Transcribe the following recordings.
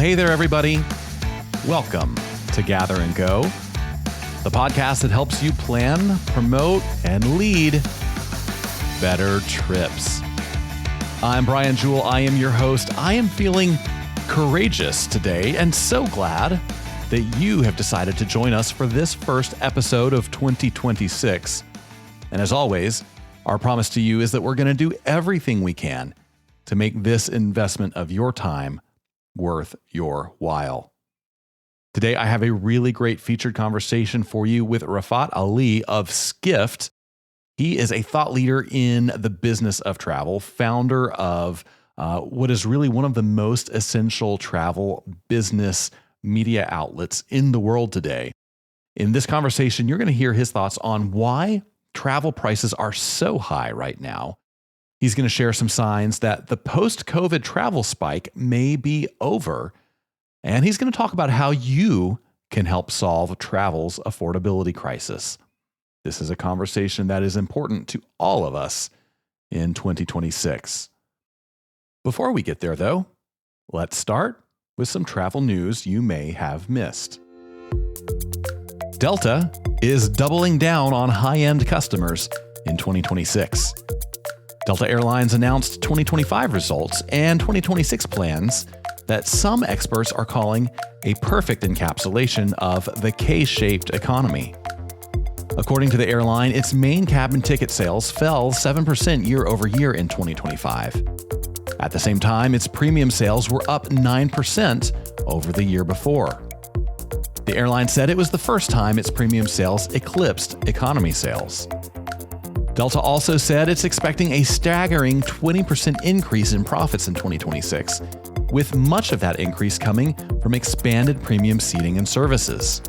hey there, everybody. Welcome to Gather and Go, the podcast that helps you plan, promote, and lead better trips. I'm Brian Jewell. I am your host. I am feeling courageous today and so glad that you have decided to join us for this first episode of 2026. And as always, our promise to you is that we're going to do everything we can to make this investment of your time worth your while. Today, I have a really great featured conversation for you with Rafat Ali of Skift. He is a thought leader in the business of travel, founder of what is really one of the most essential travel business media outlets in the world today. In this conversation, you're going to hear his thoughts on why travel prices are so high right now. He's going to share some signs that the post-COVID travel spike may be over. And he's going to talk about how you can help solve travel's affordability crisis. This is a conversation that is important to all of us in 2026. Before we get there, though, let's start with some travel news you may have missed. Delta is doubling down on high-end customers in 2026. Delta Airlines announced 2025 results and 2026 plans that some experts are calling a perfect encapsulation of the K-shaped economy. According to the airline, its main cabin ticket sales fell 7% year over year in 2025. At the same time, its premium sales were up 9% over the year before. The airline said it was the first time its premium sales eclipsed economy sales. Delta also said it's expecting a staggering 20% increase in profits in 2026, with much of that increase coming from expanded premium seating and services.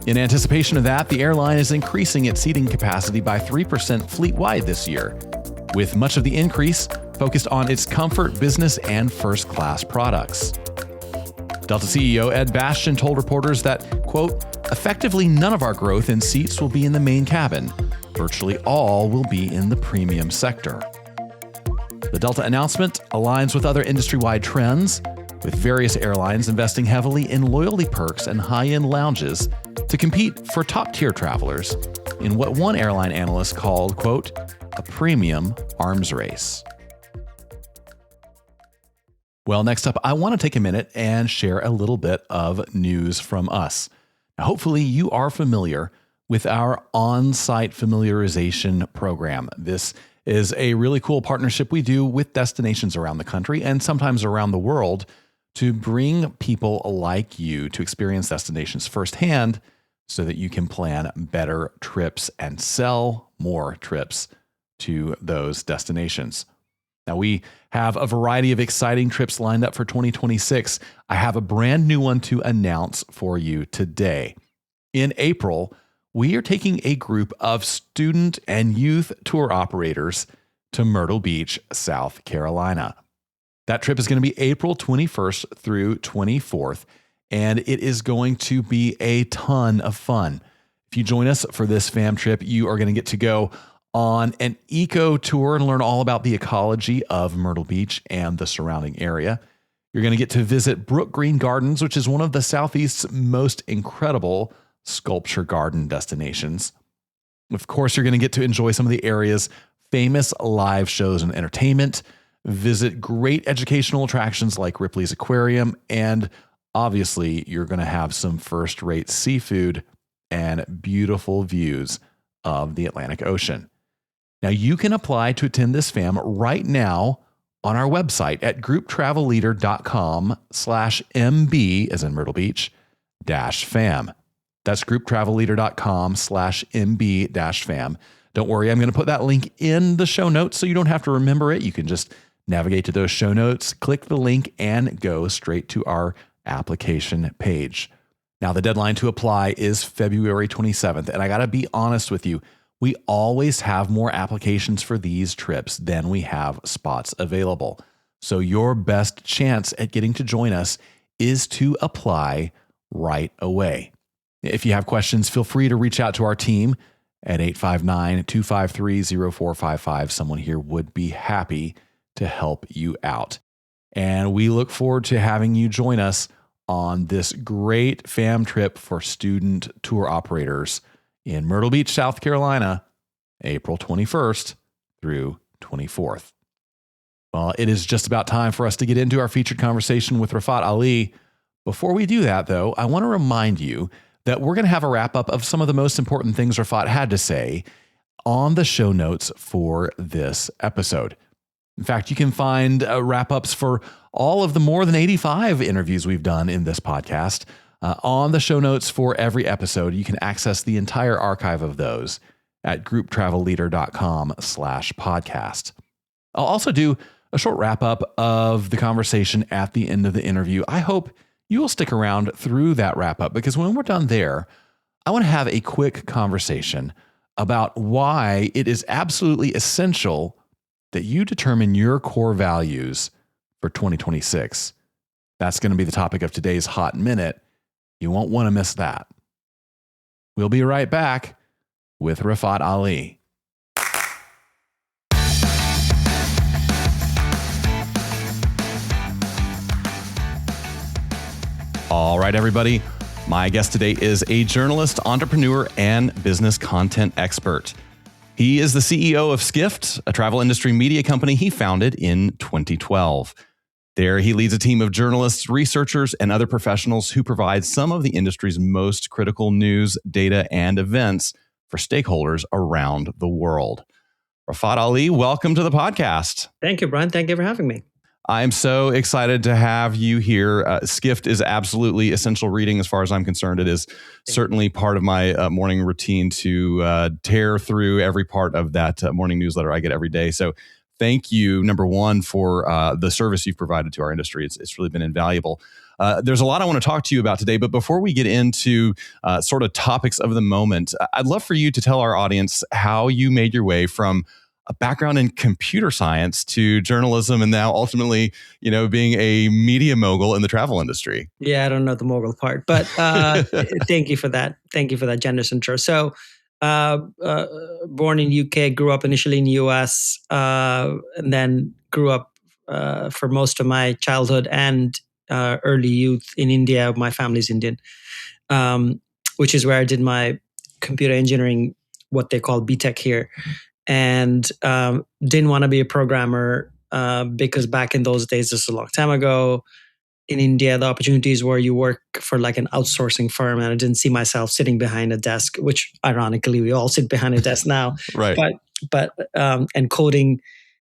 In anticipation of that, the airline is increasing its seating capacity by 3% fleet-wide this year, with much of the increase focused on its comfort, business, and first-class products. Delta CEO Ed Bastian told reporters that, quote, effectively none of our growth in seats will be in the main cabin. Virtually all will be in the premium sector. The Delta announcement aligns with other industry-wide trends, with various airlines investing heavily in loyalty perks and high-end lounges to compete for top-tier travelers in what one airline analyst called, quote, a premium arms race. Well, next up, I want to take a minute and share a little bit of news from us. Now, hopefully, you are familiar with our on-site familiarization program. This is a really cool partnership we do with destinations around the country and sometimes around the world to bring people like you to experience destinations firsthand so that you can plan better trips and sell more trips to those destinations. Now, we have a variety of exciting trips lined up for 2026. I have a brand new one to announce for you today. In April, we are taking a group of student and youth tour operators to Myrtle Beach, South Carolina. That trip is going to be April 21st through 24th, and it is going to be a ton of fun. If you join us for this fam trip, you are going to get to go on an eco tour and learn all about the ecology of Myrtle Beach and the surrounding area. You're going to get to visit Brook Green Gardens, which is one of the Southeast's most incredible sculpture garden destinations. Of course, you're going to get to enjoy some of the area's famous live shows and entertainment, visit great educational attractions like Ripley's Aquarium, and obviously, you're going to have some first-rate seafood and beautiful views of the Atlantic Ocean. Now, you can apply to attend this fam right now on our website at grouptravelleader.com/MB, as in Myrtle Beach, -fam. That's grouptravelleader.com/MB-fam. Don't worry, I'm going to put that link in the show notes so you don't have to remember it. You can just navigate to those show notes, click the link, and go straight to our application page. Now, the deadline to apply is February 27th, and I got to be honest with you, we always have more applications for these trips than we have spots available. So your best chance at getting to join us is to apply right away. If you have questions, feel free to reach out to our team at 859-253-0455. Someone here would be happy to help you out. And we look forward to having you join us on this great fam trip for student tour operators in Myrtle Beach, South Carolina, April 21st through 24th. Well, it is just about time for us to get into our featured conversation with Rafat Ali. Before we do that, though, I want to remind you that we're going to have a wrap up of some of the most important things Rafat had to say on the show notes for this episode. In fact, you can find wrap ups for all of the more than 85 interviews we've done in this podcast on the show notes for every episode. You can access the entire archive of those at grouptravelleader.com/podcast. I'll also do a short wrap up of the conversation at the end of the interview. I hope you will stick around through that wrap up, because when we're done there, I want to have a quick conversation about why it is absolutely essential that you determine your core values for 2026. That's going to be the topic of today's Hot Minute. You won't want to miss that. We'll be right back with Rafat Ali. All right, everybody. My guest today is a journalist, entrepreneur, and business content expert. He is the CEO of Skift, a travel industry media company he founded in 2012. There, he leads a team of journalists, researchers, and other professionals who provide some of the industry's most critical news, data, and events for stakeholders around the world. Rafat Ali, welcome to the podcast. Thank you, Brian. Thank you for having me. I'm so excited to have you here. Skift is absolutely essential reading as far as I'm concerned. It is certainly part of my morning routine to tear through every part of that morning newsletter I get every day. So thank you, number one, for the service you've provided to our industry. It's really been invaluable. There's a lot I want to talk to you about today, but before we get into sort of topics of the moment, I'd love for you to tell our audience how you made your way from a background in computer science to journalism and now ultimately, being a media mogul in the travel industry. Yeah, I don't know the mogul part, but thank you for that. Thank you for that generous intro. So, born in UK, grew up initially in US, and then grew up for most of my childhood and early youth in India. My family's Indian, which is where I did my computer engineering, what they call BTech here. And didn't want to be a programmer because back in those days, this is a long time ago, in India, the opportunities where you work for like an outsourcing firm, and I didn't see myself sitting behind a desk, which ironically we all sit behind a desk now. Right. But and coding,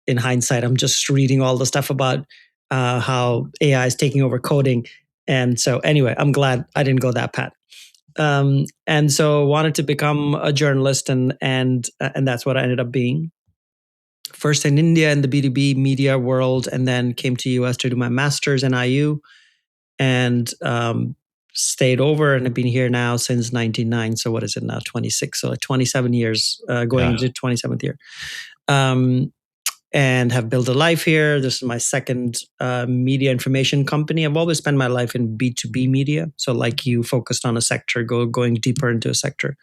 in hindsight, I'm just reading all the stuff about how AI is taking over coding. And so anyway, I'm glad I didn't go that path. And so wanted to become a journalist, and that's what I ended up being. First in India in the B2B media world, and then came to US to do my master's in IU, and stayed over, and I've been here now since 1999. So what is it now? 26. So like 27 years, going into 27th year. And have built a life here. This is my second media information company. I've always spent my life in B2B media. So like you, focused on a sector, going deeper into a sector.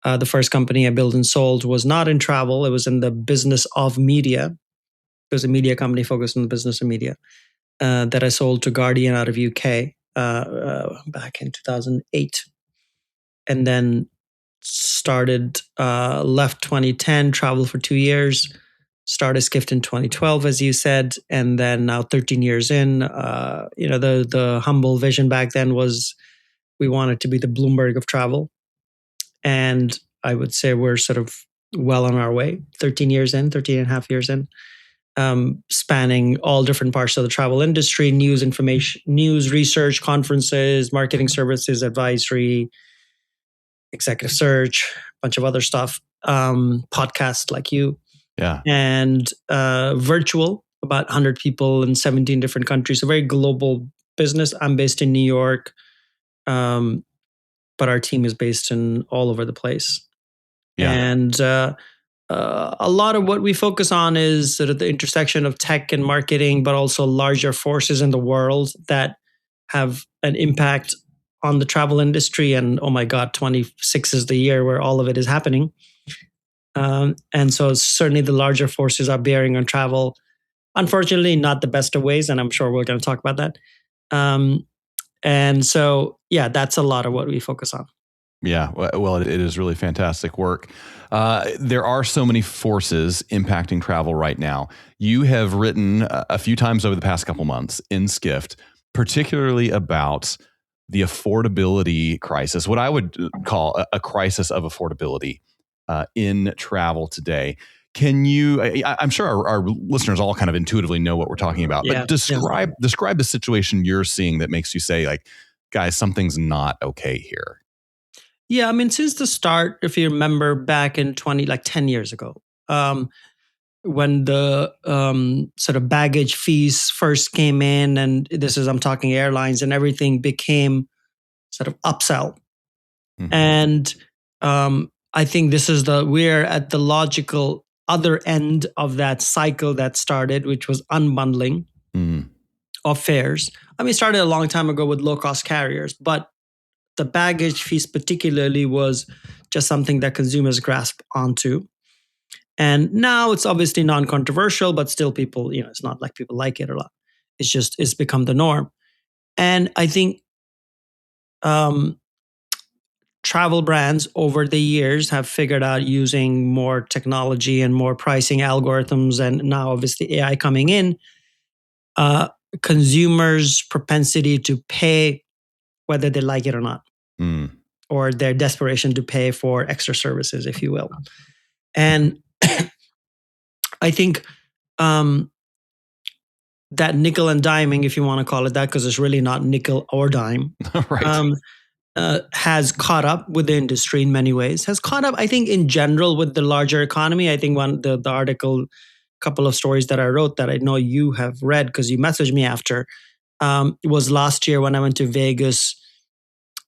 The first company I built and sold was not in travel. It was in the business of media. It was a media company focused on the business of media that I sold to Guardian out of UK back in 2008. And then left 2010, traveled for 2 years, started Skift in 2012, as you said, and then now 13 years in, the humble vision back then was we wanted to be the Bloomberg of travel. And I would say we're sort of well on our way, 13 and a half years in, spanning all different parts of the travel industry, news, information, news, research, conferences, marketing services, advisory, executive search, a bunch of other stuff, podcasts like you. Yeah. And virtual, about 100 people in 17 different countries. A very global business. I'm based in New York, but our team is based in all over the place. Yeah. And a lot of what we focus on is sort of the intersection of tech and marketing, but also larger forces in the world that have an impact on the travel industry. And oh my God, 26 is the year where all of it is happening. And so certainly the larger forces are bearing on travel Unfortunately, not the best of ways, and I'm sure we're going to talk about that. And so, yeah, that's a lot of what we focus on. Yeah, well, it is really fantastic work. There are so many forces impacting travel right now. You have written a few times over the past couple months in Skift, particularly about the affordability crisis, what I would call a crisis of affordability in travel today. Can you? I'm sure our listeners all kind of intuitively know what we're talking about, but describe the situation you're seeing that makes you say, like, guys, something's not okay here. Yeah, I mean, since the start, if you remember back in 10 years ago, when the sort of baggage fees first came in, and I'm talking airlines, and everything became sort of upsell. Mm-hmm. And I think we're at the logical other end of that cycle that started, which was unbundling of fares. I mean, it started a long time ago with low-cost carriers, but the baggage fees particularly was just something that consumers grasp onto. And now it's obviously non-controversial, but still people, it's not like people like it a lot. It's become the norm. And I think travel brands over the years have figured out, using more technology and more pricing algorithms, and now obviously AI coming in, consumers' propensity to pay whether they like it or not. Or their desperation to pay for extra services, if you will. And I think that nickel and diming, if you want to call it that, because it's really not nickel or dime, right. Has caught up with the industry in many ways. Has caught up, I think, in general with the larger economy. I think the article, couple of stories that I wrote that I know you have read because you messaged me after, was last year when I went to Vegas.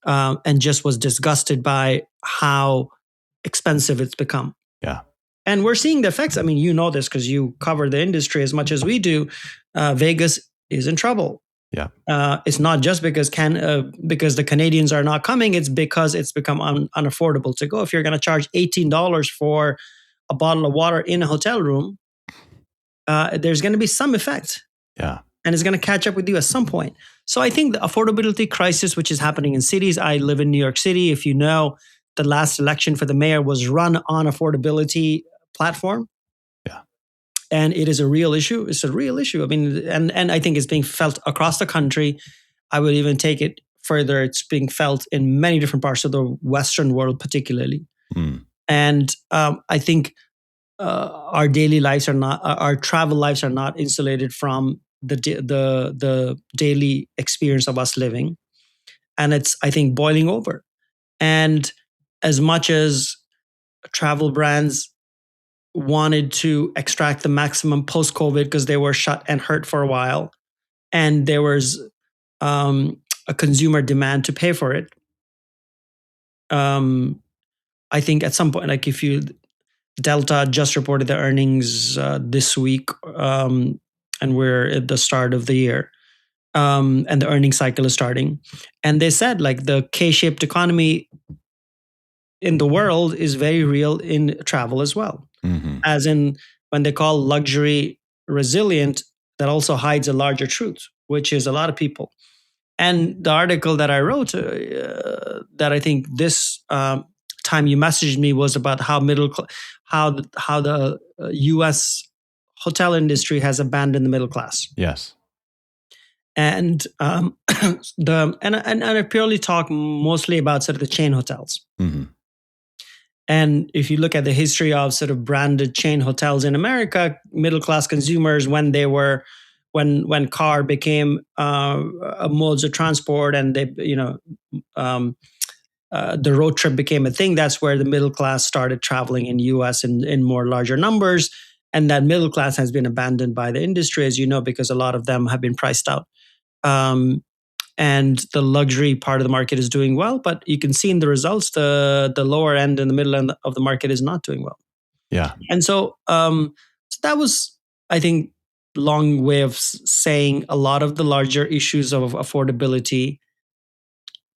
And just was disgusted by how expensive it's become. Yeah. And we're seeing the effects. I mean, you know this because you cover the industry as much as we do. Vegas is in trouble. Yeah. It's not just because the Canadians are not coming. It's because it's become unaffordable to go. If you're going to charge $18 for a bottle of water in a hotel room, there's going to be some effect. Yeah. And it's going to catch up with you at some point. So I think the affordability crisis, which is happening in cities, I live in New York City. If you know, the last election for the mayor was run on affordability platform. Yeah. And it is a real issue. It's a real issue. I mean, and I think it's being felt across the country. I would even take it further. It's being felt in many different parts of the Western world, particularly. And I think our daily lives our travel lives are not insulated from the daily experience of us living. And it's, I think, boiling over. And as much as travel brands wanted to extract the maximum post-COVID because they were shut and hurt for a while, and there was a consumer demand to pay for it, I think at some point, like Delta just reported their earnings this week, and we're at the start of the year, and the earnings cycle is starting. And they said, like, the K-shaped economy in the world is very real in travel as well. Mm-hmm. As in, when they call luxury resilient, that also hides a larger truth, which is a lot of people. And the article that I wrote, that I think this time you messaged me, was about how the U.S. hotel industry has abandoned the middle class. Yes. And and I purely talk mostly about sort of the chain hotels. Mm-hmm. And if you look at the history of sort of branded chain hotels in America, middle class consumers, when car became a modes of transport, and they, the road trip became a thing, that's where the middle class started traveling in U.S. in more larger numbers. And that middle class has been abandoned by the industry, as you know, because a lot of them have been priced out. And the luxury part of the market is doing well, but you can see in the results, the lower end and the middle end of the market is not doing well. Yeah. And so that was, I think, long way of saying a lot of the larger issues of affordability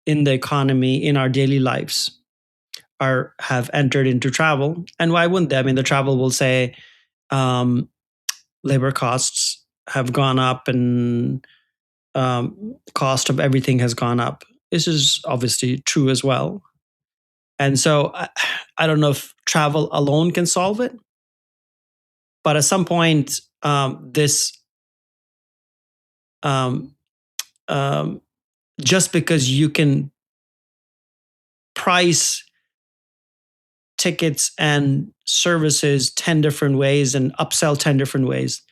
in the economy, in our daily lives, have entered into travel. And why wouldn't they? I mean, the travel will say labor costs, have gone up and cost of everything has gone up. This is obviously true as well. And so I don't know if travel alone can solve it, but at some point, this just because you can price tickets and services 10 different ways and upsell 10 different ways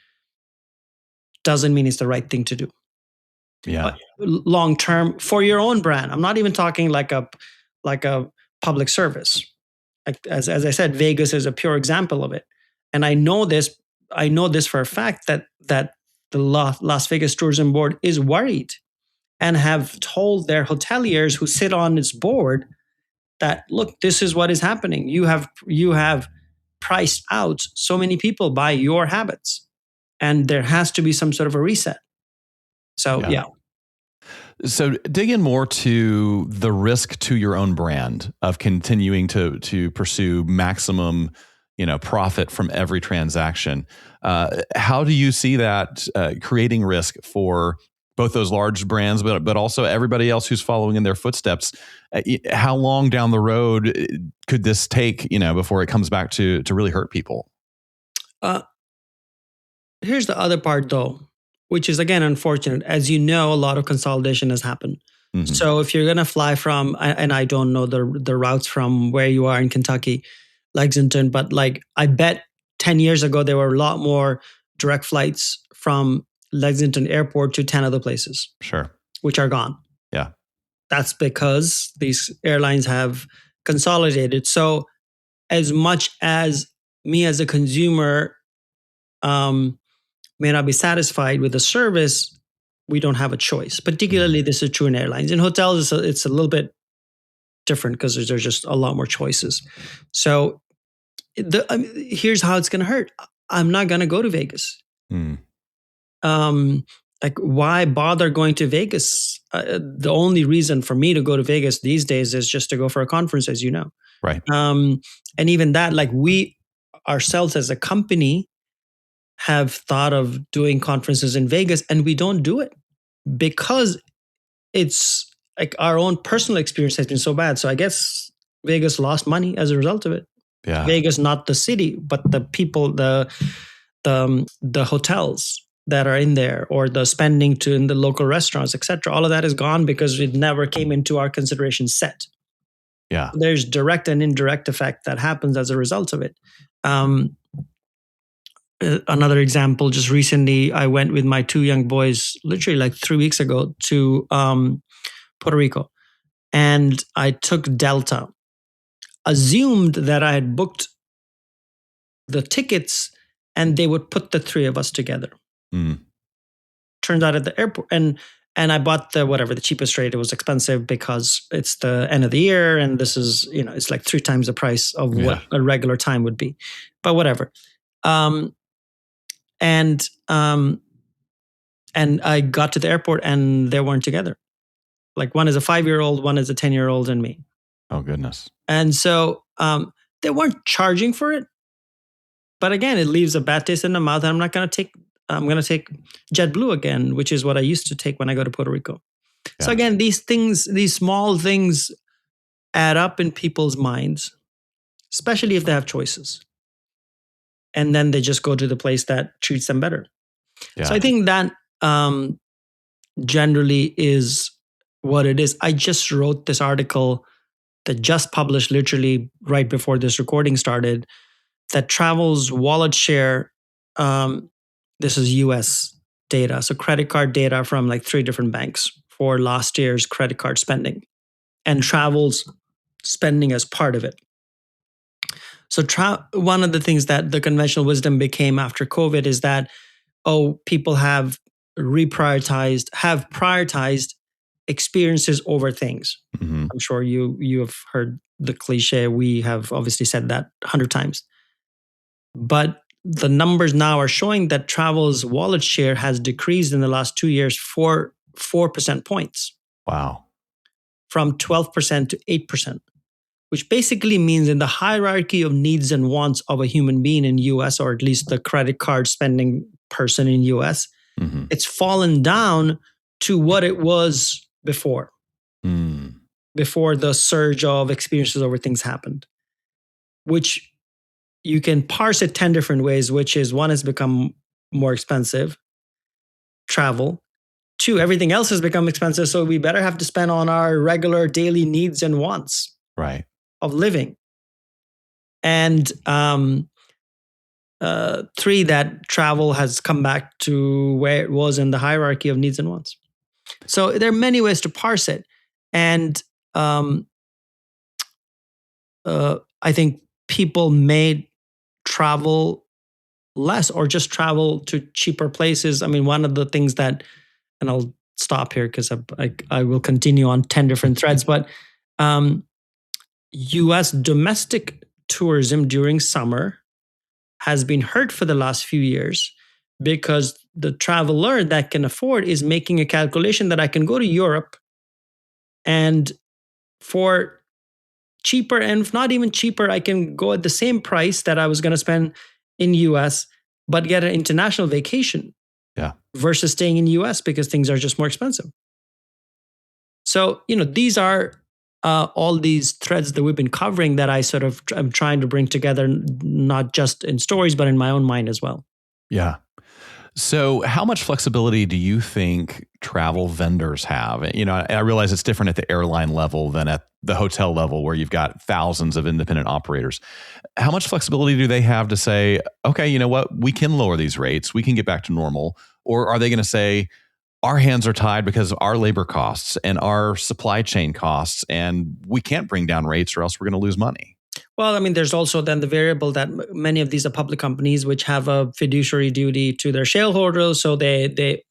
doesn't mean it's the right thing to do. Yeah. Long term for your own brand. I'm not even talking like a public service. Like as I said, Vegas is a pure example of it. And I know this for a fact that the Las Vegas Tourism Board is worried and have told their hoteliers who sit on its board that, look, this is what is happening. You have priced out so many people by your habits, and there has to be some sort of a reset. So yeah. So dig in more to the risk to your own brand of continuing to pursue maximum, profit from every transaction. How do you see that creating risk for both those large brands, but also everybody else who's following in their footsteps? How long down the road could this take, before it comes back to really hurt people? Here's the other part, though, which is, again, unfortunate. As you know, a lot of consolidation has happened. Mm-hmm. So if you're going to fly from, and I don't know the routes from where you are in Kentucky, Lexington, but like I bet 10 years ago, there were a lot more direct flights from Lexington Airport to 10 other places. Sure. Which are gone. Yeah. That's because these airlines have consolidated. So as much as me as a consumer may not be satisfied with the service, we don't have a choice. Particularly, this is true in airlines. In hotels, it's a little bit different because there's just a lot more choices. So here's how it's going to hurt. I'm not going to go to Vegas. Like, why bother going to Vegas? The only reason for me to go to Vegas these days is just to go for a conference, as you know. Right. And even that, like, we ourselves as a company have thought of doing conferences in Vegas, and we don't do it because it's like our own personal experience has been so bad. So I guess Vegas lost money as a result of it. Yeah. Vegas, not the city, but the people, the hotels that are in there, or the spending in the local restaurants, etc. All of that is gone because it never came into our consideration set. Yeah. There's direct and indirect effect that happens as a result of it. Another example, just recently, I went with my two young boys, literally like 3 weeks ago, to Puerto Rico. And I took Delta, assumed that I had booked the tickets and they would put the three of us together. Turns out at the airport, and I bought the cheapest rate. It was expensive because it's the end of the year, and this is, it's like 3 times the price of what a regular time would be. But whatever. And I got to the airport and they weren't together. Like, one is a 5-year-old, one is a 10-year-old, and me. Oh, goodness. And so they weren't charging for it. But again, it leaves a bad taste in the mouth. And I'm going to take JetBlue again, which is what I used to take when I go to Puerto Rico. Yeah. So again, these small things add up in people's minds, especially if they have choices. And then they just go to the place that treats them better. Yeah. So I think that generally is what it is. I just wrote this article that just published literally right before this recording started, that travel's wallet share, this is US data, so credit card data from like 3 different banks for last year's credit card spending, and travel's spending as part of it. So one of the things that the conventional wisdom became after COVID is that, people have prioritized experiences over things. Mm-hmm. I'm sure you have heard the cliche. We have obviously said that 100 times. But the numbers now are showing that travel's wallet share has decreased in the last 2 years 4 percent points. Wow. From 12% to 8%, which basically means in the hierarchy of needs and wants of a human being in US, or at least the credit card spending person in US, Mm-hmm. It's fallen down to what it was before. Before the surge of experiences over things happened, which you can parse it 10 different ways, which is one, has become more expensive, travel. Two, everything else has become expensive, so we better have to spend on our regular daily needs and wants of living. And three, that travel has come back to where it was in the hierarchy of needs and wants. So there are many ways to parse it. And I think people may travel less or just travel to cheaper places. I mean, one of the things that, and I'll stop here because I will continue on 10 different threads, but US domestic tourism during summer has been hurt for the last few years because the traveler that can afford is making a calculation that I can go to Europe and for cheaper, and if not even cheaper, I can go at the same price that I was going to spend in US, but get an international vacation versus staying in US because things are just more expensive. So, these are all these threads that we've been covering that I sort of am trying to bring together, not just in stories, but in my own mind as well. Yeah. So how much flexibility do you think travel vendors have? I realize it's different at the airline level than at the hotel level where you've got thousands of independent operators. How much flexibility do they have to say, okay, you know what, we can lower these rates, we can get back to normal? Or are they going to say, our hands are tied because of our labor costs and our supply chain costs, and we can't bring down rates or else we're going to lose money? Well, I mean, there's also then the variable that many of these are public companies which have a fiduciary duty to their shareholders. So they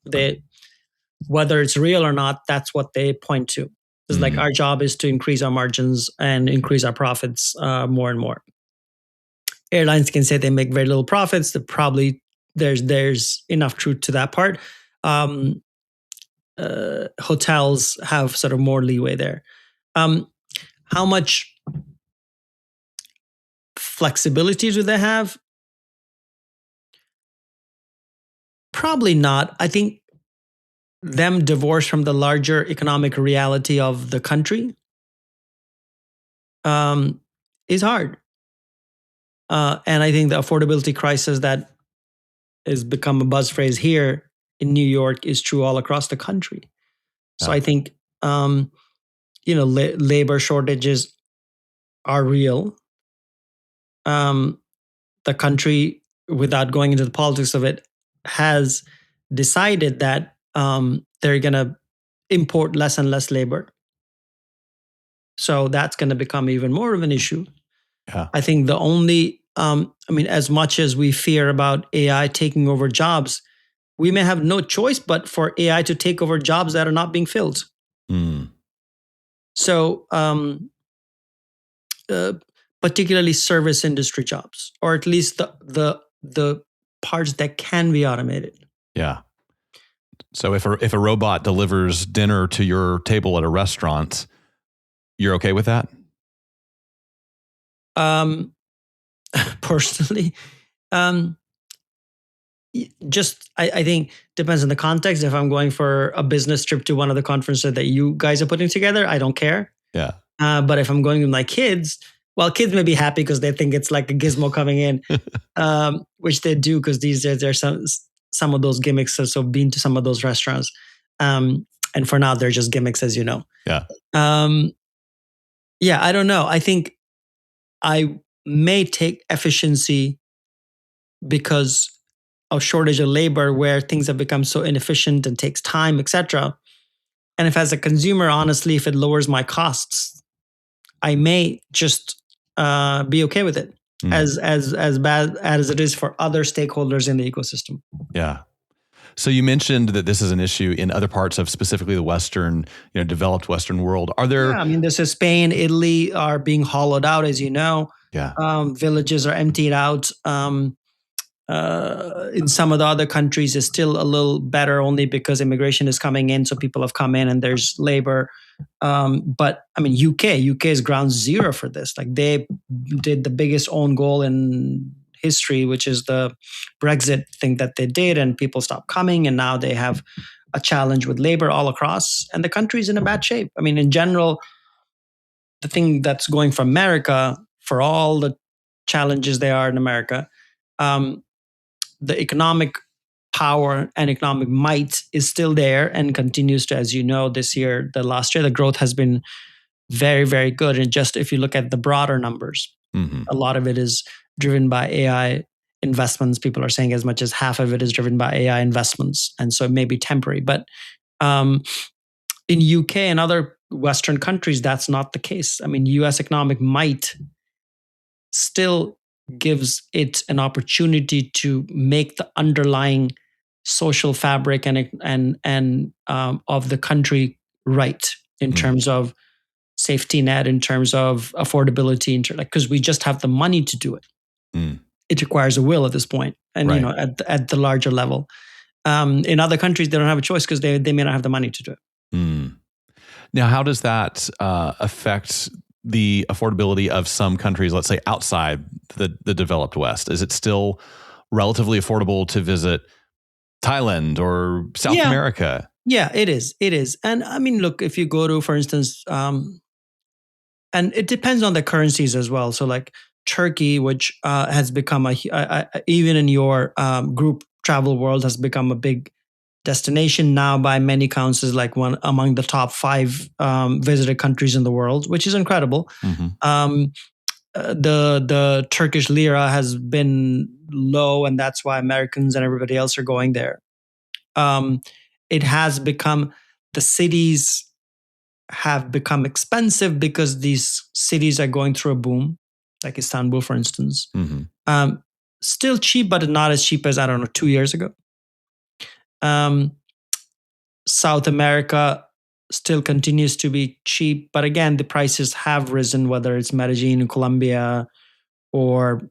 whether it's real or not, that's what they point to. It's like our job is to increase our margins and increase our profits more and more. Airlines can say they make very little profits. That probably there's enough truth to that part. Hotels have sort of more leeway there. How much flexibility do they have? Probably not. I think them divorced from the larger economic reality of the country is hard. And I think the affordability crisis that has become a buzz phrase here in New York is true all across the country. So I think, labor shortages are real. The country, without going into the politics of it, has decided that they're going to import less and less labor. So that's going to become even more of an issue. Yeah. I think the only, as much as we fear about AI taking over jobs, we may have no choice but for AI to take over jobs that are not being filled. So, particularly service industry jobs, or at least the parts that can be automated. Yeah. So if a robot delivers dinner to your table at a restaurant, you're okay with that? Personally, I think depends on the context. If I'm going for a business trip to one of the conferences that you guys are putting together, I don't care. Yeah. But if I'm going with my kids, well, kids may be happy because they think it's like a gizmo coming in, which they do because these days there's some of those gimmicks. So been to some of those restaurants, and for now they're just gimmicks, as you know. Yeah. Yeah, I don't know. I think I may take efficiency because of shortage of labor, where things have become so inefficient and takes time, etc. And if as a consumer, honestly, if it lowers my costs, I may just be okay with it, as bad as it is for other stakeholders in the ecosystem. Yeah. So you mentioned that this is an issue in other parts of specifically the Western, developed Western world. Are there? Yeah, this is Spain, Italy are being hollowed out, as you know. Yeah. Villages are emptied out. In some of the other countries is still a little better only because immigration is coming in. So people have come in and there's labor. But UK is ground zero for this. Like they did the biggest own goal in history, which is the Brexit thing that they did, and people stopped coming, and now they have a challenge with labor all across, and the country's in a bad shape. I mean, in general, the thing that's going for America, for all the challenges they are in America, the economic power and economic might is still there and continues to, as you know, this year, the last year, the growth has been very, very good. And just if you look at the broader numbers, a lot of it is driven by AI investments. People are saying as much as half of it is driven by AI investments. And so it may be temporary. But in UK and other Western countries, that's not the case. I mean, US economic might still gives it an opportunity to make the underlying social fabric and of the country right in terms of safety net, in terms of affordability, because we just have the money to do it. It requires a will at this point, and Right. you know, at the larger level. In other countries, they don't have a choice because they may not have the money to do it. Now, how does that affect the affordability of some countries, let's say outside the developed West? Is it still relatively affordable to visit Thailand or South America? Yeah, it is. It is. And I mean, look, if you go to, for instance, and it depends on the currencies as well. So like Turkey, which has become even in your group travel world, has become a big destination now by many counts, is like one among the top 5 visited countries in the world, which is incredible. The Turkish lira has been low, and that's why Americans and everybody else are going there. It has become, the cities have become expensive because these cities are going through a boom, like Istanbul, for instance. Still cheap, but not as cheap as, I don't know, 2 years ago. South America still continues to be cheap, but again, the prices have risen, whether it's Medellin in Colombia or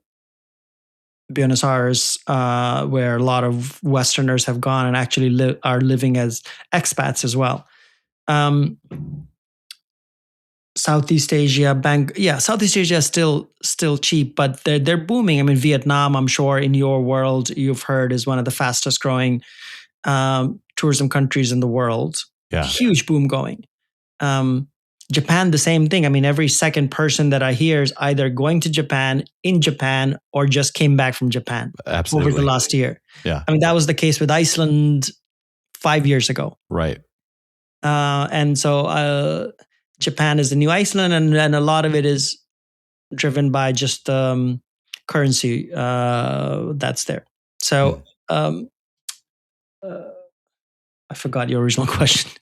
Buenos Aires, where a lot of Westerners have gone and actually are living as expats as well. Southeast Asia, Southeast Asia is still cheap, but they're booming. I mean, Vietnam, I'm sure in your world you've heard, is one of the fastest growing tourism countries in the world. Yeah. Huge boom going. Japan, the same thing. I mean, every second person that I hear is either going to Japan, in Japan, or just came back from Japan. Absolutely. Over the last year. Yeah. I mean, that was the case with Iceland 5 years ago. Right. And so Japan is the new Iceland, and a lot of it is driven by just currency that's there. So I forgot your original question.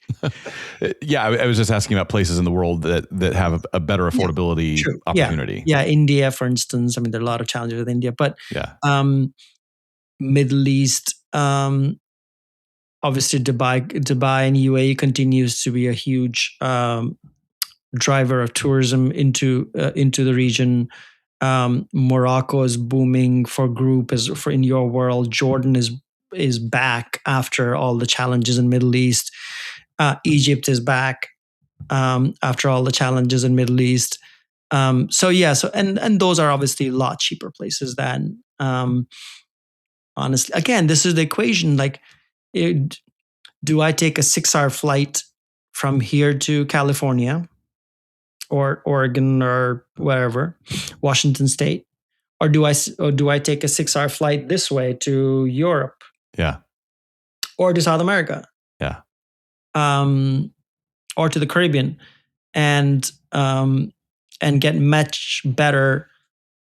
Yeah, I was just asking about places in the world that have a better affordability opportunity. Yeah, India, for instance. I mean, there are a lot of challenges with India, but Middle East, obviously Dubai and UAE continues to be a huge driver of tourism into the region. Morocco is booming for group, for in your world. Jordan is back after all the challenges in Middle East. Egypt is back after all the challenges in Middle East. And those are obviously a lot cheaper places than, honestly. Again, this is the equation. Like, do I take a 6-hour flight from here to California or Oregon or wherever, Washington State, or do I take a 6-hour flight this way to Europe? Yeah. Or to South America? Yeah. Or to the Caribbean, and get much better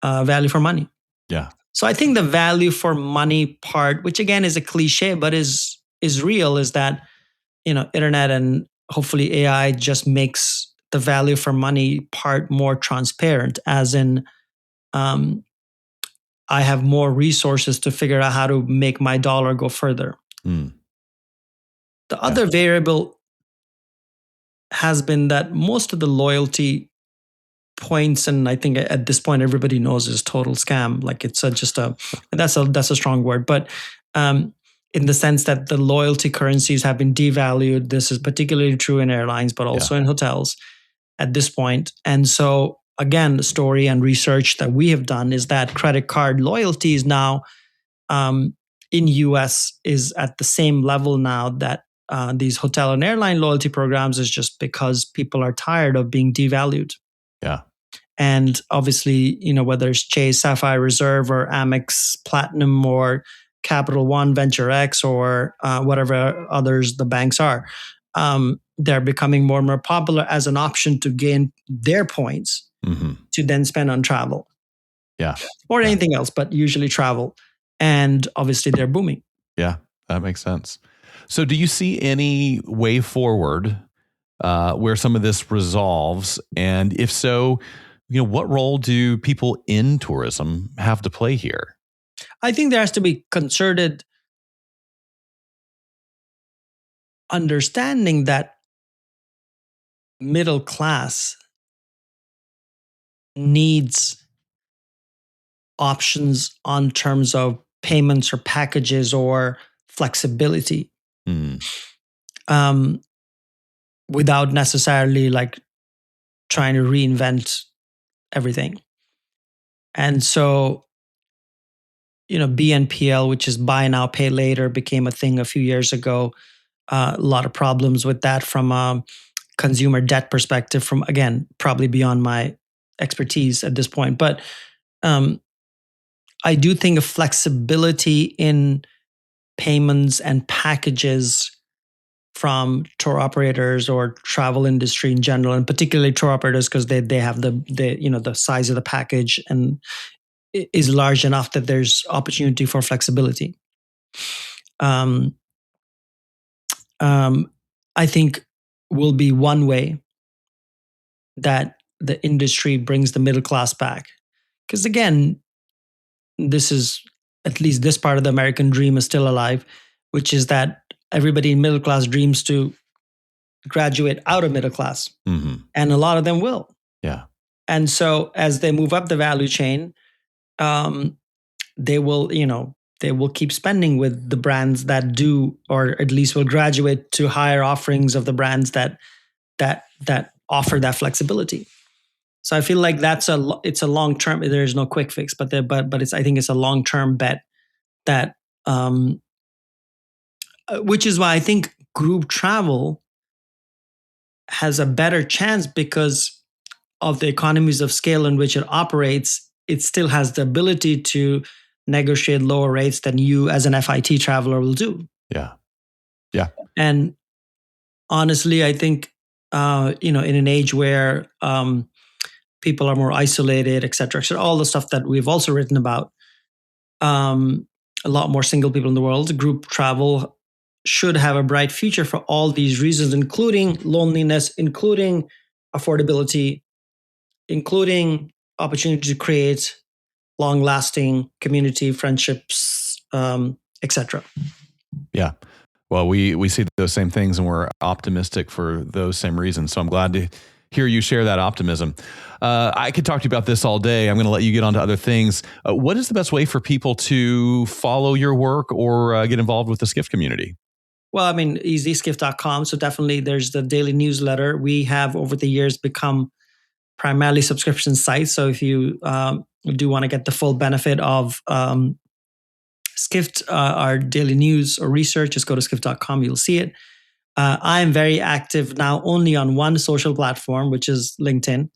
value for money. Yeah. So I think the value for money part, which again is a cliche but is real, is that, you know, internet and hopefully AI just makes the value for money part more transparent, as in I have more resources to figure out how to make my dollar go further. The other variable has been that most of the loyalty points, and I think at this point everybody knows, is total scam. Like, it's that's a strong word, but in the sense that the loyalty currencies have been devalued. This is particularly true in airlines, but also in hotels at this point. And so again, the story and research that we have done is that credit card loyalty is now in US is at the same level now that these hotel and airline loyalty programs, is just because people are tired of being devalued. Yeah. And obviously, whether it's Chase Sapphire Reserve or Amex Platinum or Capital One Venture X or whatever others the banks are, they're becoming more and more popular as an option to gain their points to then spend on travel. Yeah. Or anything else, but usually travel. And obviously they're booming. Yeah, that makes sense. So do you see any way forward where some of this resolves? And if so, what role do people in tourism have to play here? I think there has to be concerted understanding that middle class needs options on terms of payments or packages or flexibility, without necessarily like trying to reinvent everything. And so, BNPL, which is buy now, pay later, became a thing a few years ago. A lot of problems with that from a consumer debt perspective, from, again, probably beyond my expertise at this point. But I do think of flexibility in payments and packages from tour operators or travel industry in general, and particularly tour operators, because they have the size of the package and is large enough that there's opportunity for flexibility. I think will be one way that the industry brings the middle class back. Because again, this is, at least this part of the American dream is still alive, which is that everybody in middle class dreams to graduate out of middle class. And a lot of them will. Yeah. And so as they move up the value chain, they will keep spending with the brands that do, or at least will graduate to higher offerings of the brands that offer that flexibility. So I feel like it's a long term. There's no quick fix, but I think it's a long term bet that, which is why I think group travel has a better chance, because of the economies of scale in which it operates. It still has the ability to negotiate lower rates than you as an FIT traveler will do. Yeah. Yeah. And honestly, I think, in an age where people are more isolated, et cetera, all the stuff that we've also written about, a lot more single people in the world, group travel should have a bright future for all these reasons, including loneliness, including affordability, including opportunity to create long-lasting community, friendships, etc. Yeah. Well, we see those same things, and we're optimistic for those same reasons. So I'm glad to hear you share that optimism. I could talk to you about this all day. I'm going to let you get on to other things. What is the best way for people to follow your work or get involved with the Skift community? Well, I mean, easyskift.com. So definitely there's the daily newsletter. We have over the years become primarily subscription sites. So if you do want to get the full benefit of Skift, our daily news or research, just go to skift.com. You'll see it. I'm very active now only on one social platform, which is LinkedIn.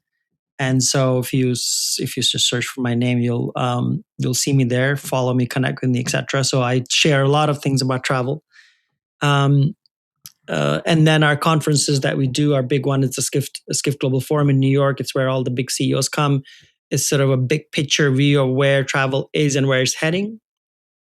And so if you just search for my name, you'll see me there, follow me, connect with me, etc. So I share a lot of things about travel. And then our conferences that we do, our big one is the Skift Global Forum in New York. It's where all the big CEOs come. It's sort of a big picture view of where travel is and where it's heading.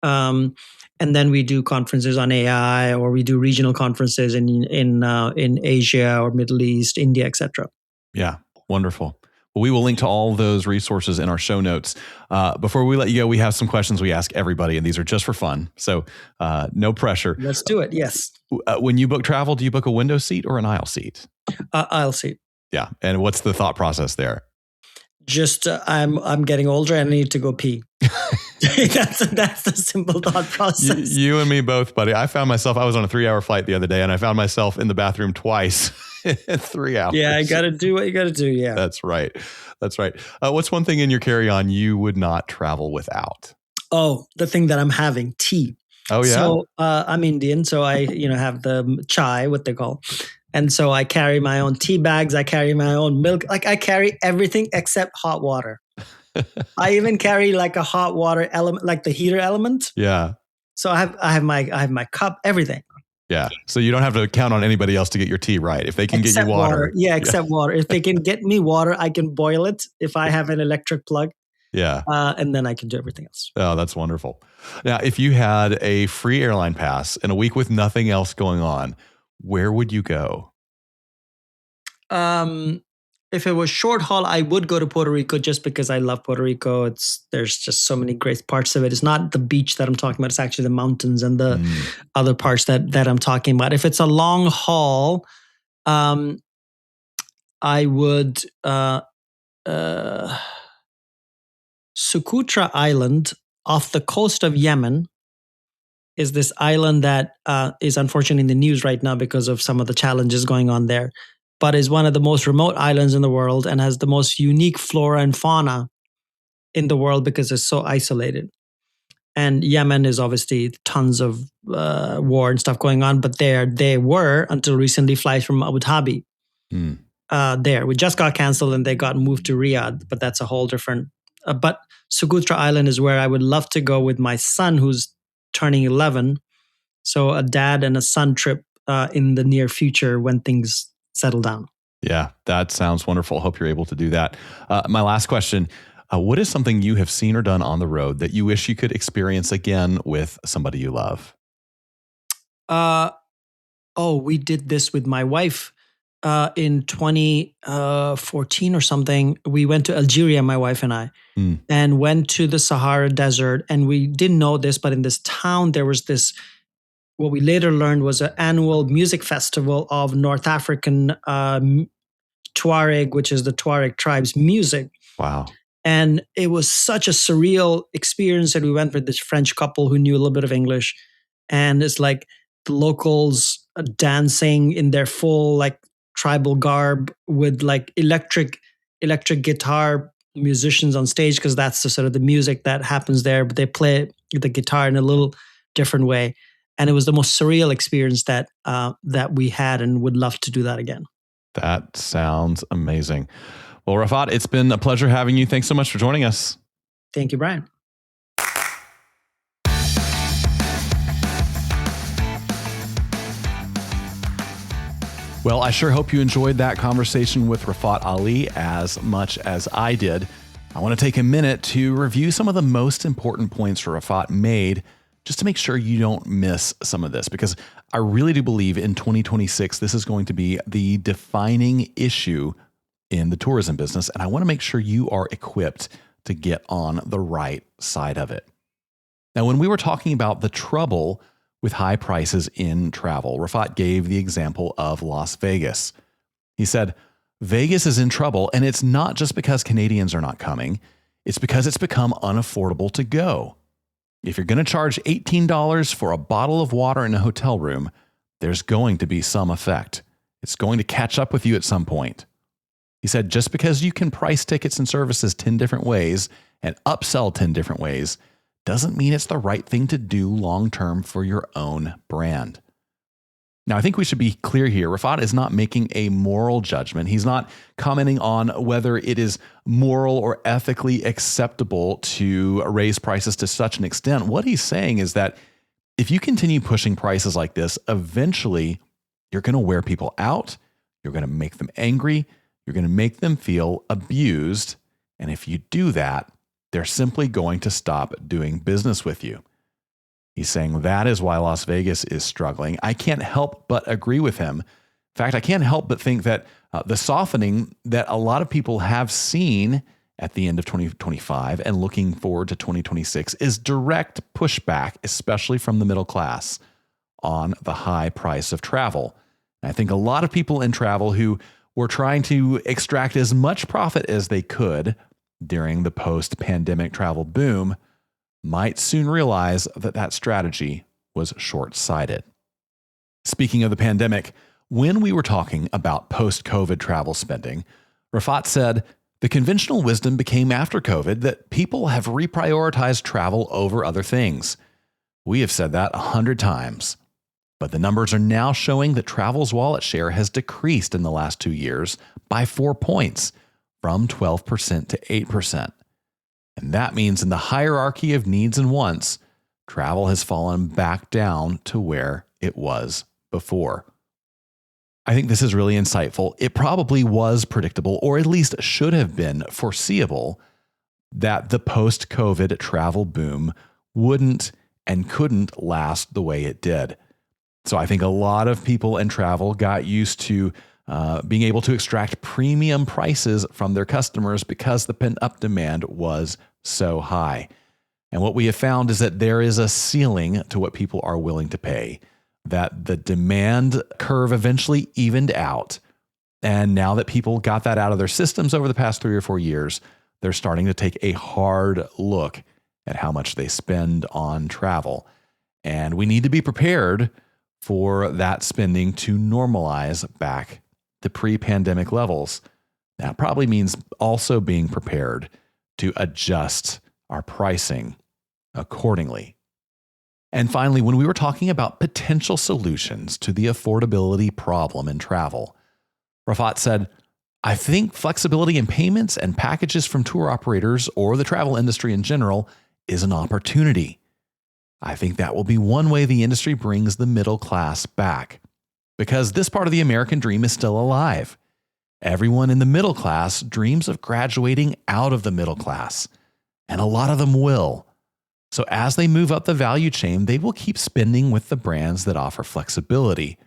And then we do conferences on AI, or we do regional conferences in Asia or Middle East, India, etc. Yeah, wonderful. Well, we will link to all those resources in our show notes. Before we let you go, we have some questions we ask everybody, and these are just for fun. So no pressure. Let's do it. Yes. When you book travel, do you book a window seat or an aisle seat? Aisle seat. Yeah. And what's the thought process there? Just I'm getting older and I need to go pee. That's the simple thought process. You and me both, buddy. I found myself, I was on a 3-hour flight the other day and I found myself in the bathroom twice in 3 hours. Yeah, I got to do what you got to do. Yeah. That's right. That's right. What's one thing in your carry-on you would not travel without? Oh, the thing that I'm having, tea. Oh, yeah. So I'm Indian, so I have the chai, what they call. And so I carry my own tea bags. I carry my own milk. Like I carry everything except hot water. I even carry like a hot water element, like the heater element. Yeah. So I have my cup, everything. Yeah. So you don't have to count on anybody else to get your tea right. If they can get you water. Yeah, except water. If they can get me water, I can boil it if I have an electric plug. Yeah. And then I can do everything else. Oh, that's wonderful. Now, if you had a free airline pass and a week with nothing else going on, where would you go? If it was short haul, I would go to Puerto Rico just because I love Puerto Rico. There's just so many great parts of it. It's not the beach that I'm talking about. It's actually the mountains and the other parts that I'm talking about. If it's a long haul, I would Socotra Island off the coast of Yemen is this island that is unfortunately in the news right now because of some of the challenges going on there, but is one of the most remote islands in the world and has the most unique flora and fauna in the world because it's so isolated. And Yemen is obviously tons of war and stuff going on, but they were, until recently, flights from Abu Dhabi there. We just got canceled and they got moved to Riyadh, but that's a whole different... but Socotra Island is where I would love to go with my son who's turning 11. So a dad and a son trip in the near future when things settle down. Yeah, that sounds wonderful. Hope you're able to do that. My last question, what is something you have seen or done on the road that you wish you could experience again with somebody you love? We did this with my wife in 2014 or something. We went to Algeria, my wife and I, and went to the Sahara Desert. And we didn't know this, but in this town, there was this, what we later learned was an annual music festival of North African Tuareg, which is the Tuareg tribe's music. Wow. And it was such a surreal experience that we went with this French couple who knew a little bit of English. And it's like the locals dancing in their full like tribal garb with like electric guitar musicians on stage, because that's the sort of the music that happens there. But they play the guitar in a little different way. And it was the most surreal experience that we had, and would love to do that again. That sounds amazing. Well, Rafat, it's been a pleasure having you. Thanks so much for joining us. Thank you, Brian. Well, I sure hope you enjoyed that conversation with Rafat Ali as much as I did. I want to take a minute to review some of the most important points Rafat made, just to make sure you don't miss some of this, because I really do believe in 2026, this is going to be the defining issue in the tourism business. And I want to make sure you are equipped to get on the right side of it. Now, when we were talking about the trouble with high prices in travel, Rafat gave the example of Las Vegas. He said, Vegas is in trouble, and it's not just because Canadians are not coming. It's because it's become unaffordable to go. If you're going to charge $18 for a bottle of water in a hotel room, there's going to be some effect. It's going to catch up with you at some point. He said, just because you can price tickets and services 10 different ways and upsell 10 different ways doesn't mean it's the right thing to do long-term for your own brand. Now, I think we should be clear here. Rafat is not making a moral judgment. He's not commenting on whether it is moral or ethically acceptable to raise prices to such an extent. What he's saying is that if you continue pushing prices like this, eventually you're going to wear people out. You're going to make them angry. You're going to make them feel abused. And if you do that, they're simply going to stop doing business with you. He's saying that is why Las Vegas is struggling. I can't help but agree with him. In fact, I can't help but think that the softening that a lot of people have seen at the end of 2025 and looking forward to 2026 is direct pushback, especially from the middle class, on the high price of travel. And I think a lot of people in travel who were trying to extract as much profit as they could during the post-pandemic travel boom might soon realize that that strategy was short-sighted. Speaking of the pandemic, when we were talking about post-COVID travel spending, Rafat said, the conventional wisdom became after COVID that people have reprioritized travel over other things. We have said that 100 times. But the numbers are now showing that travel's wallet share has decreased in the last 2 years by 4 points, from 12% to 8%. And that means in the hierarchy of needs and wants, travel has fallen back down to where it was before. I think this is really insightful. It probably was predictable, or at least should have been foreseeable, that the post-COVID travel boom wouldn't and couldn't last the way it did. So I think a lot of people in travel got used to being able to extract premium prices from their customers because the pent-up demand was so high. And what we have found is that there is a ceiling to what people are willing to pay, that the demand curve eventually evened out. And now that people got that out of their systems over the past 3 or 4 years, they're starting to take a hard look at how much they spend on travel. And we need to be prepared for that spending to normalize back to pre-pandemic levels. That probably means also being prepared to adjust our pricing accordingly. And finally, when we were talking about potential solutions to the affordability problem in travel, Rafat said, I think flexibility in payments and packages from tour operators or the travel industry in general is an opportunity. I think that will be one way the industry brings the middle class back, because this part of the American dream is still alive. Everyone in the middle class dreams of graduating out of the middle class, and a lot of them will. So as they move up the value chain, they will keep spending with the brands that offer flexibility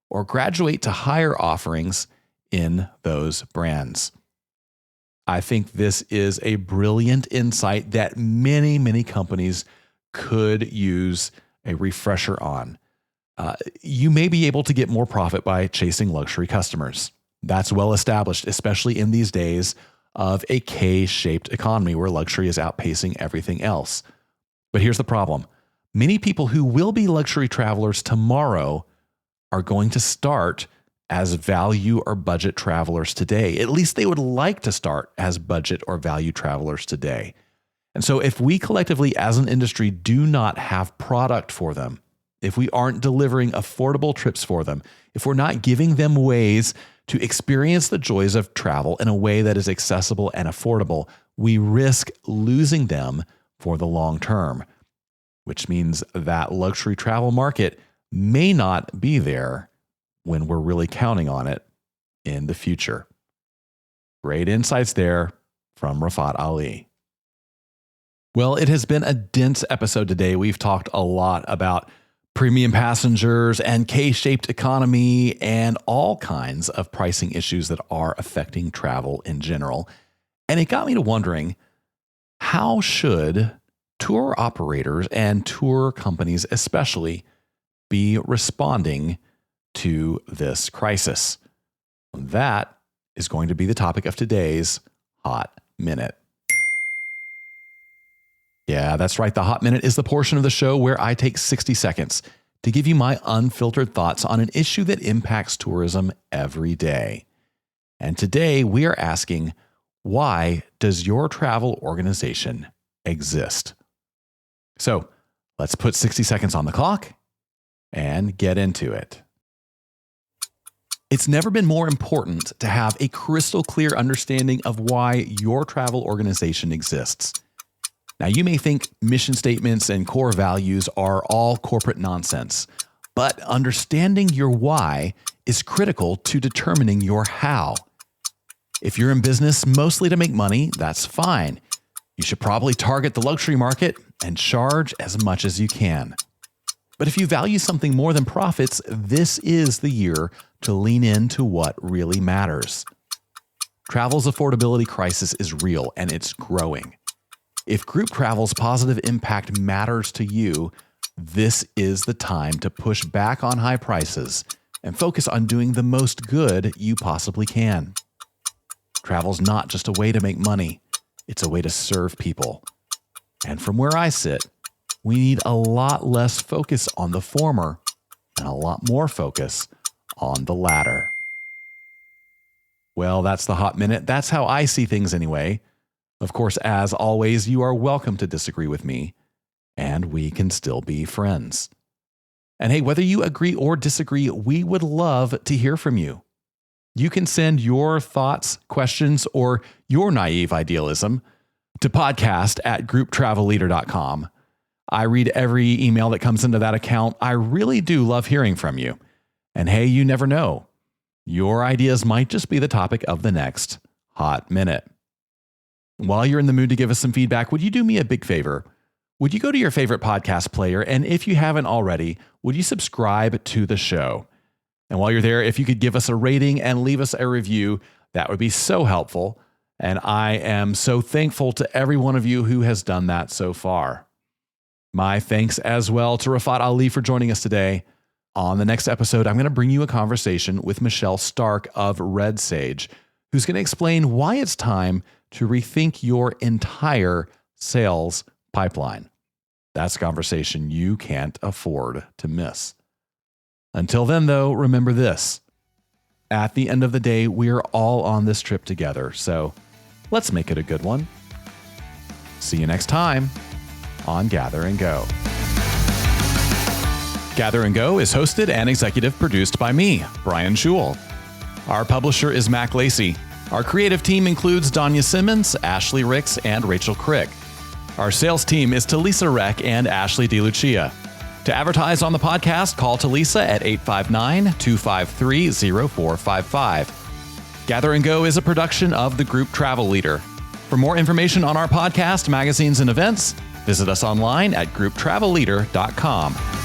or graduate to higher offerings in those brands. I think this is a brilliant insight that many, many companies could use a refresher on. You may be able to get more profit by chasing luxury customers. That's well established, especially in these days of a K-shaped economy where luxury is outpacing everything else. But here's the problem. Many people who will be luxury travelers tomorrow are going to start as value or budget travelers today. At least they would like to start as budget or value travelers today. And so if we collectively as an industry do not have product for them, if we aren't delivering affordable trips for them, if we're not giving them ways to experience the joys of travel in a way that is accessible and affordable, we risk losing them for the long term, which means that luxury travel market may not be there when we're really counting on it in the future. Great insights there from Rafat Ali. Well, it has been a dense episode today. We've talked a lot about premium passengers and K-shaped economy and all kinds of pricing issues that are affecting travel in general. And it got me to wondering, how should tour operators and tour companies especially be responding to this crisis? That is going to be the topic of today's Hot Minute. Yeah, that's right. The Hot Minute is the portion of the show where I take 60 seconds to give you my unfiltered thoughts on an issue that impacts tourism every day. And today we are asking, why does your travel organization exist? So let's put 60 seconds on the clock and get into it. It's never been more important to have a crystal clear understanding of why your travel organization exists. Now, you may think mission statements and core values are all corporate nonsense, but understanding your why is critical to determining your how. If you're in business mostly to make money, that's fine. You should probably target the luxury market and charge as much as you can. But if you value something more than profits, this is the year to lean into what really matters. Travel's affordability crisis is real and it's growing. If group travel's positive impact matters to you, this is the time to push back on high prices and focus on doing the most good you possibly can. Travel's not just a way to make money, it's a way to serve people. And from where I sit, we need a lot less focus on the former and a lot more focus on the latter. Well, that's the Hot Minute. That's how I see things anyway. Of course, as always, you are welcome to disagree with me, and we can still be friends. And hey, whether you agree or disagree, we would love to hear from you. You can send your thoughts, questions, or your naive idealism to podcast@grouptravelleader.com. I read every email that comes into that account. I really do love hearing from you. And hey, you never know. Your ideas might just be the topic of the next Hot Minute. While you're in the mood to give us some feedback, would you do me a big favor? Would you go to your favorite podcast player? And if you haven't already, would you subscribe to the show? And while you're there, if you could give us a rating and leave us a review, that would be so helpful. And I am so thankful to every one of you who has done that so far. My thanks as well to Rafat Ali for joining us today. On the next episode, I'm going to bring you a conversation with Michelle Stark of Red Sage, who's going to explain why it's time to rethink your entire sales pipeline. That's a conversation you can't afford to miss. Until then, though, remember this. At the end of the day, we're all on this trip together, so let's make it a good one. See you next time on Gather and Go. Gather and Go is hosted and executive produced by me, Brian Schul. Our publisher is Mac Lacey. Our creative team includes Danya Simmons, Ashley Ricks, and Rachel Crick. Our sales team is Talisa Reck and Ashley DeLucia. To advertise on the podcast, call Talisa at 859-253-0455. Gather and Go is a production of the Group Travel Leader. For more information on our podcast, magazines, and events, visit us online at grouptravelleader.com.